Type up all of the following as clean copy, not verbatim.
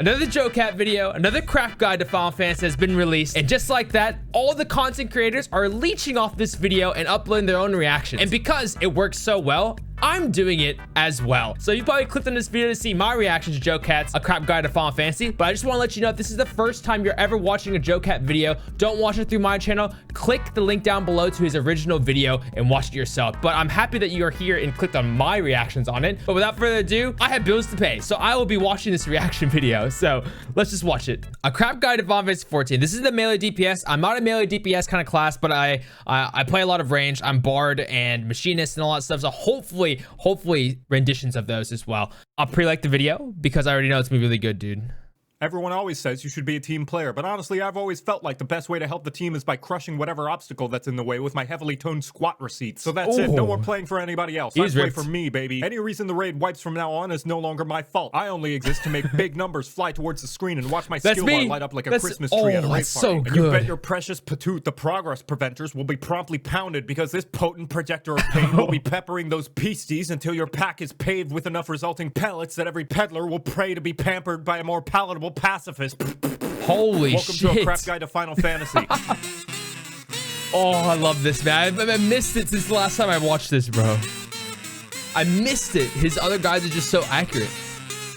Another Joe Cat video, another craft guide to Final Fantasy has been released, and just like that, all the content creators are leeching off this video and uploading their own reactions. And because it works so well, I'm doing it as well. So you probably clicked on this video to see my reaction to Joe Cat's A Crap Guide to Final Fantasy, but I just want to let you know if this is the first time you're ever watching a Joe Cat video, don't watch it through my channel. Click the link down below to his original video and watch it yourself. But I'm happy that you are here and clicked on my reactions on it. But without further ado, I have bills to pay, so I will be watching this reaction video. So let's just watch it. A Crap Guide to Final Fantasy 14. This is the melee DPS. I'm not a melee DPS kind of class, but I play a lot of range. I'm Bard and Machinist and all that stuff. So hopefully renditions of those as well. I'll pre-like the video because I already know it's gonna be really good, dude. Everyone always says you should be a team player, but honestly, I've always felt like the best way to help the team is by crushing whatever obstacle that's in the way with my heavily toned squat receipts. So that's it. No more playing for anybody else. I play for me, baby. Any reason the raid wipes from now on is no longer my fault. I only exist to make big numbers fly towards the screen and watch my skill bar light up like a Christmas tree at a raid party. And you bet your precious patoot the progress preventers will be promptly pounded because this potent projector of pain will be peppering those beasties until your pack is paved with enough resulting pellets that every peddler will pray to be pampered by a more palatable pacifist. Holy Welcome shit. to A Crap Guide to Final Fantasy. Oh, I love this, man. I missed it since the last time I watched this, bro. I missed it. His other guys are just so accurate.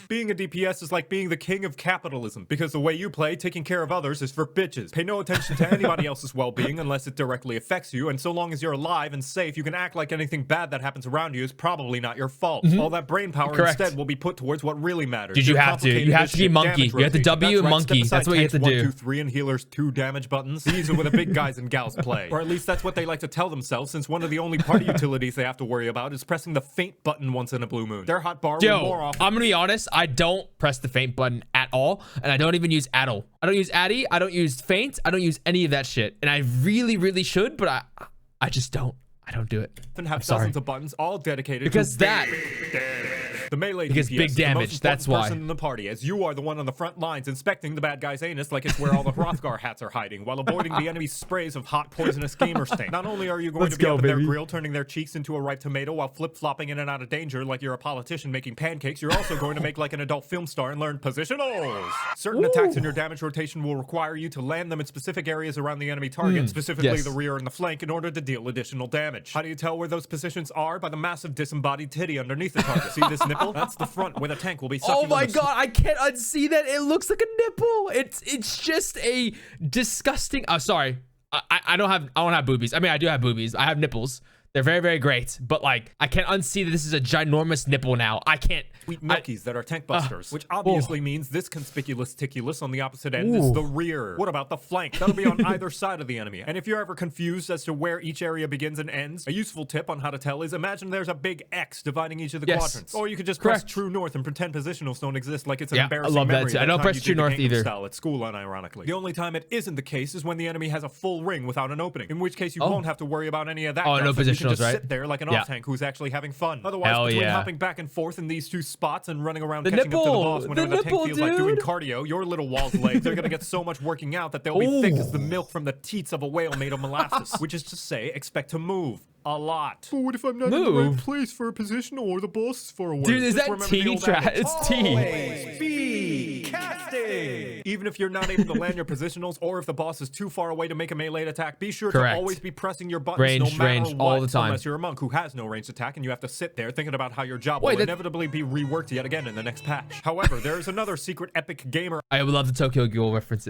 Being a DPS is like being the king of capitalism, because the way you play, taking care of others, is for bitches. Pay no attention to anybody else's well-being unless it directly affects you, and so long as you're alive and safe, you can act like anything bad that happens around you is probably not your fault. All that brain power instead will be put towards what really matters. Dude, you have to be monkey. You have to W monkey. That's what you have to do. 1, 2, 3 and healers 2 damage buttons. These are where the big guys and gals play. Or at least that's what they like to tell themselves, since one of the only party utilities they have to worry about is pressing the faint button once in a blue moon. Their hot bar will more often. I'm gonna be honest, I don't press the faint button at all, and I don't even use addle. I don't use addy, I don't use faint, I don't use any of that shit, and I really should, but I just don't. I don't do it. And have dozens of buttons all dedicated because to the melee DPS big damage. That's why. Person in the party, as you are the one on the front lines inspecting the bad guy's anus like it's where all the Hrothgar hats are hiding, while avoiding the enemy's sprays of hot poisonous gamer stain. Not only are you going to be up in their grill, turning their cheeks into a ripe tomato while flip-flopping in and out of danger like you're a politician making pancakes, you're also going to make like an adult film star and learn positionals. Certain attacks in your damage rotation will require you to land them in specific areas around the enemy target, specifically the rear and the flank, in order to deal additional damage. How do you tell where those positions are? By the massive disembodied titty underneath the target. See this nipple? That's the front where the tank will be sucking. Oh my god, I can't unsee that. It looks like a nipple. It's just a disgusting. Oh, sorry. I don't have boobies. I mean, I do have boobies. I have nipples. They're very great, but like I can't unsee that this is a ginormous nipple now. I can't. Sweet milkies that are tank busters, which obviously means this conspicuous ticulus on the opposite end is the rear. What about the flank? That'll be on either side of the enemy. And if you're ever confused as to where each area begins and ends, a useful tip on how to tell is imagine there's a big X dividing each of the quadrants. Or you could just press true north and pretend positionals don't exist like it's an embarrassing memory. I love that too. I don't press true north either. Style at school, unironically. The only time it isn't the case is when the enemy has a full ring without an opening, in which case you won't have to worry about any of that. Oh, no positionals, you can just sit there like an off-tank who's actually having fun. Otherwise, between hopping back and forth in these two spots and running around catching up to the boss whenever the tank feels like doing cardio, your little wall's legs are gonna get so much working out that they'll be thick as the milk from the teats of a whale made of molasses. Which is to say, expect to move a lot. But what if I'm not in the right place for a positional or the boss is far away? Dude, is that T trap? It's T. Speed casting. Even if you're not able to land your positionals, or if the boss is too far away to make a melee attack, be sure to always be pressing your buttons no matter what, all the time. Unless you're a monk who has no ranged attack and you have to sit there thinking about how your job will inevitably be reworked yet again in the next patch. However, there is another secret epic gamer. I would love the Tokyo Ghoul reference.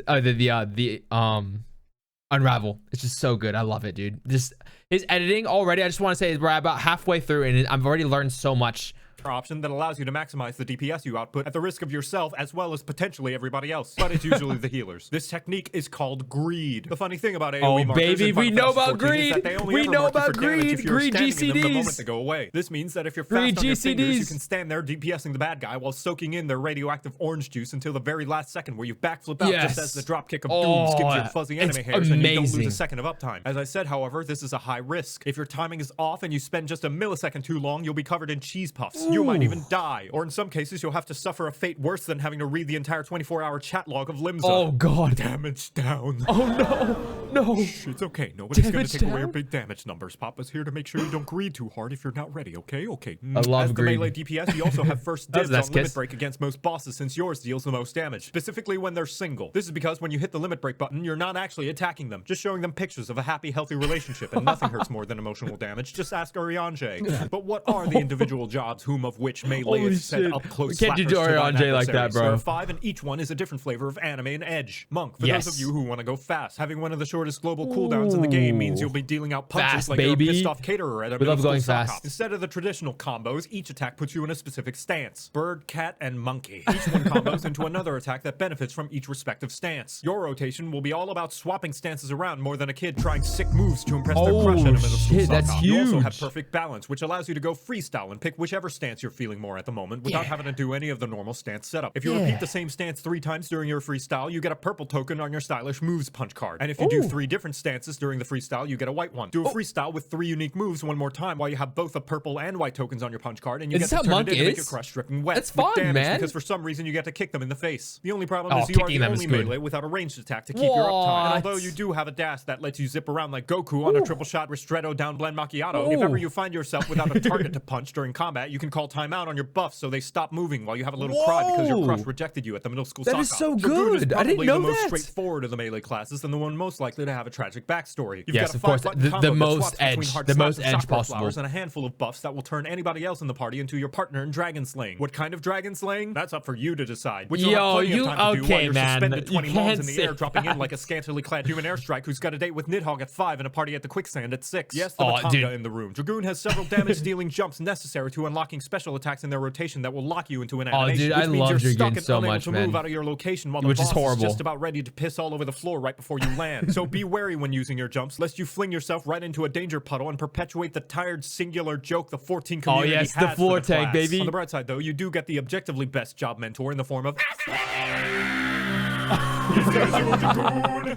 Unravel. It's just so good. I love it, dude. Just his editing already. I just want to say we're about halfway through and I've already learned so much. Option that allows you to maximize the DPS you output at the risk of yourself as well as potentially everybody else, but it's usually the healers. This technique is called greed. The funny thing about AoE markers in Final Fantasy 14 is that they only ever mark you for damage if you're standing in them the moment they go away. This means that if you're fast on your fingers, you can stand there DPSing the bad guy while soaking in their radioactive orange juice until the very last second, where you backflip out just as the dropkick of doom skips your fuzzy anime hairs and you don't lose a second of uptime. As I said, however, this is a high risk. If your timing is off and you spend just a millisecond too long, you'll be covered in cheese puffs. You might even die, or in some cases, you'll have to suffer a fate worse than having to read the entire 24-hour chat log of Limsa. Oh, God. Damage down. Oh, no. No. Shh, it's okay. Nobody's gonna take away your big damage numbers. Papa's here to make sure you don't greed too hard if you're not ready, okay? Okay. I love greed. As the melee DPS, you also have first dibs on limit break against most bosses since yours deals the most damage, specifically when they're single. This is because when you hit the limit break button, you're not actually attacking them, just showing them pictures of a happy, healthy relationship, and nothing hurts more than emotional damage. Just ask Ariange. But what are the individual jobs whom of which melee is set up close? Can't you do Ariange like that, bro? There are 5, and each one is a different flavor of anime and edge. Monk, for those of you who want to go fast, having one of the shortest global cooldowns in the game means you'll be dealing out punches like you're a pissed off caterer at a middle school sock hop. Instead of the traditional combos, each attack puts you in a specific stance. Bird, cat, and monkey. Each one combos into another attack that benefits from each respective stance. Your rotation will be all about swapping stances around more than a kid trying sick moves to impress their crush at a middle school sock hop. You also have perfect balance, which allows you to go freestyle and pick whichever stance you're feeling more at the moment without having to do any of the normal stance setup. If you repeat the same stance 3 times during your freestyle, you get a purple token on your stylish moves punch card. And if you do 3 different stances during the freestyle, you get a white one. Do a freestyle with 3 unique moves one more time while you have both a purple and white tokens on your punch card, and you get to turn it in to make your crush dripping wet. That's fun, man. Because for some reason you get to kick them in the face. The only problem is you are the only melee without a ranged attack to keep your uptime. And although you do have a dash that lets you zip around like Goku on a triple shot Ristretto down blend macchiato, if ever you find yourself without a target to punch during combat, you can call timeout on your buffs so they stop moving while you have a little cry because your crush rejected you at the middle school sock hop. That is so good. I didn't know the most that. straightforward of the melee classes and the one most likely to have a tragic backstory. You've yes, got a of course. The most edge possible. And a handful of buffs that will turn anybody else in the party into your partner in dragon slaying. What kind of dragon slaying? That's up for you to decide. Which you'll have plenty of time to do while you're suspended 20 moms in the air, dropping in like a scantily clad human airstrike who's got a date with Nidhogg at 5 and a party at the quicksand at 6. Yes, the Matanga in the room. Dragoon has several damage-dealing jumps necessary to unlocking special attacks in their rotation that will lock you into an animation. Dude, I love Dragoon so much, to move out of your location while the boss is just about ready to piss all over the floor right before you land. So be wary when using your jumps, lest you fling yourself right into a danger puddle and perpetuate the tired singular joke the 14 community has the floor tank, baby. On the bright side, though, you do get the objectively best job mentor in the form of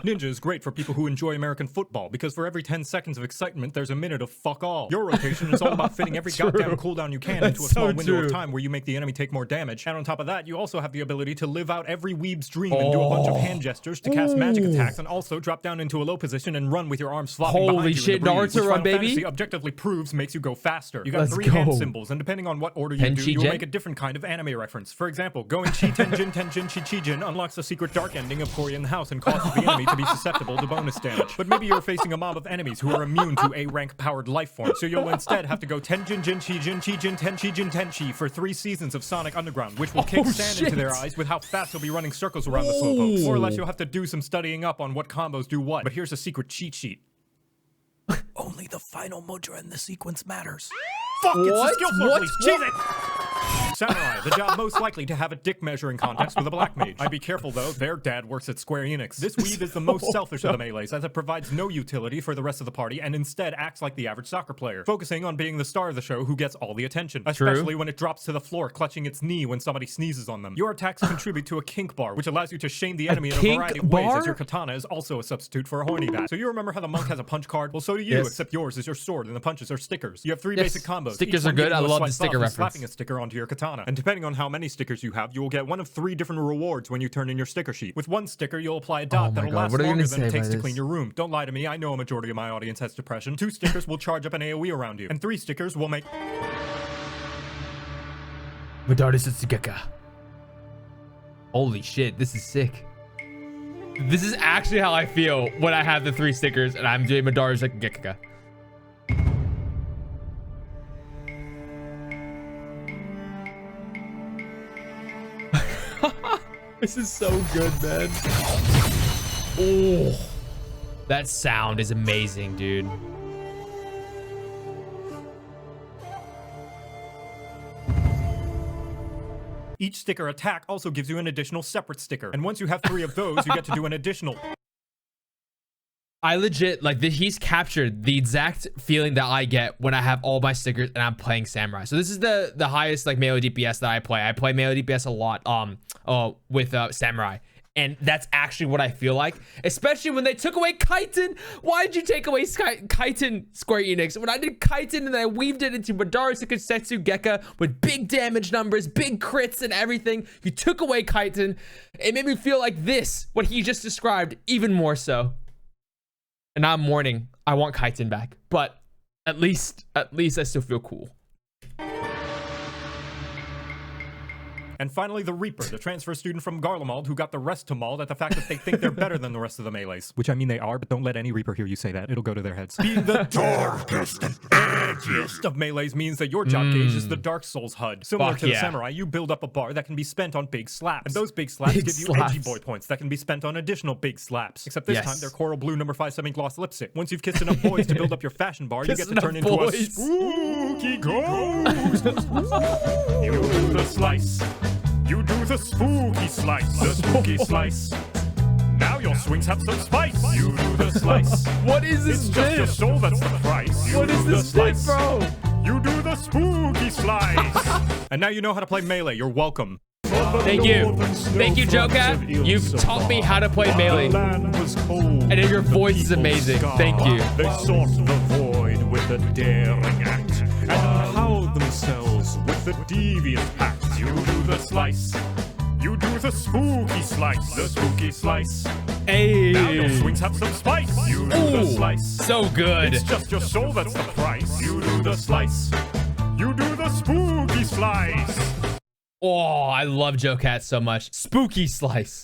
Ninja is great for people who enjoy American football because for every 10 seconds of excitement, there's a minute of fuck all. Your rotation is all about fitting every goddamn cooldown you can into a small window of time where you make the enemy take more damage. And on top of that, you also have the ability to live out every weeb's dream and do a bunch of hand gestures to cast magic attacks and also drop down into a low position and run with your arms flopping behind you. Holy shit, Naruto run, baby! Fantasy objectively proves makes you go faster. You got 3 hand symbols, and depending on what order you do, you'll make a different kind of anime reference. For example, going Chi Tenjin Tenjin Chi Chijin unlocks the secret dark ending of Korean House and causes the enemy to be susceptible to bonus damage. But maybe you're facing a mob of enemies who are immune to A-rank powered life forms, so you'll instead have to go Tenjin Jin Chijin Chijin Ten Chijin Tenchi for 3 seasons of Sonic Underground, which will kick sand into their eyes with how fast you'll be running circles around the slowpokes. More or less, you'll have to do some studying up on what combos do what. But here's a secret cheat sheet. Only the final mudra in the sequence matters. Fuck, it's the skill floor, please. Cheese it! Samurai, the job most likely to have a dick measuring contest with a black mage. I'd be careful though, their dad works at Square Enix. This weeb is the most selfish of the melees as it provides no utility for the rest of the party and instead acts like the average soccer player, focusing on being the star of the show who gets all the attention, especially when it drops to the floor clutching its knee when somebody sneezes on them. Your attacks contribute to a kink bar, which allows you to shame the enemy in a variety of ways, as your katana is also a substitute for a horny bat. So you remember how the monk has a punch card? Well, so do you, except yours is your sword and the punches are stickers. You have 3 basic combos. Stickers are good. I love the sticker reference. Slapping a sticker onto your katana. And depending on how many stickers you have, you will get one of 3 different rewards when you turn in your sticker sheet. With 1 sticker, you'll apply a dot that'll last longer than it takes to clean your room. Don't lie to me, I know a majority of my audience has depression. 2 stickers will charge up an AoE around you. And 3 stickers will make... Holy shit, this is sick. This is actually how I feel when I have the 3 stickers and I'm doing Madara Sekigeka. This is so good, man. Oh, that sound is amazing, dude. Each sticker attack also gives you an additional separate sticker. And once you have 3 of those, you get to do an additional... I legit, like, he's captured the exact feeling that I get when I have all my stickers and I'm playing Samurai. So this is the highest, like, melee DPS that I play. I play melee DPS a lot with Samurai. And that's actually what I feel like, especially when they took away Kaiten. Why did you take away Kaiten, Square Enix? When I did Kaiten and I weaved it into Madara Sukusetsu Gekka with big damage numbers, big crits and everything, you took away Kaiten. It made me feel like this, what he just described, even more so. And now I'm mourning. I want Kaiten back, but at least I still feel cool. And finally, the Reaper, the transfer student from Garlemald who got the rest to mauled at the fact that they think they're better than the rest of the melees. Which I mean they are, but don't let any Reaper hear you say that. It'll go to their heads. Being the darkest and edgiest of melees means that your job gauge is the Dark Souls HUD. Similar to the Samurai, you build up a bar that can be spent on big slaps. And those big slaps give you edgy boy points that can be spent on additional big slaps. Except this time, they're coral blue number 5 semi-gloss lipstick. Once you've kissed enough boys to build up your fashion bar, you get to turn into a spooky ghost. You do the slice. You do the spooky slice, the spooky slice. Now your swings have some spice. You do the slice. What is this? It's just your soul that's the price. You what is this slice, bro? You do the spooky slice. And now you know how to play Melee. You're welcome. Thank you. Thank you, Jokat. You've taught me how to play Melee. And your voice is amazing. Thank you. They sought the void with a daring act and howled themselves with the devious pact. You do the slice. You do the spooky slice. The spooky slice. Hey. Now your swings have some spice. You do the slice. So good. It's just your soul that's the price. You do the slice. You do the spooky slice. Oh, I love Jokat so much. Spooky slice.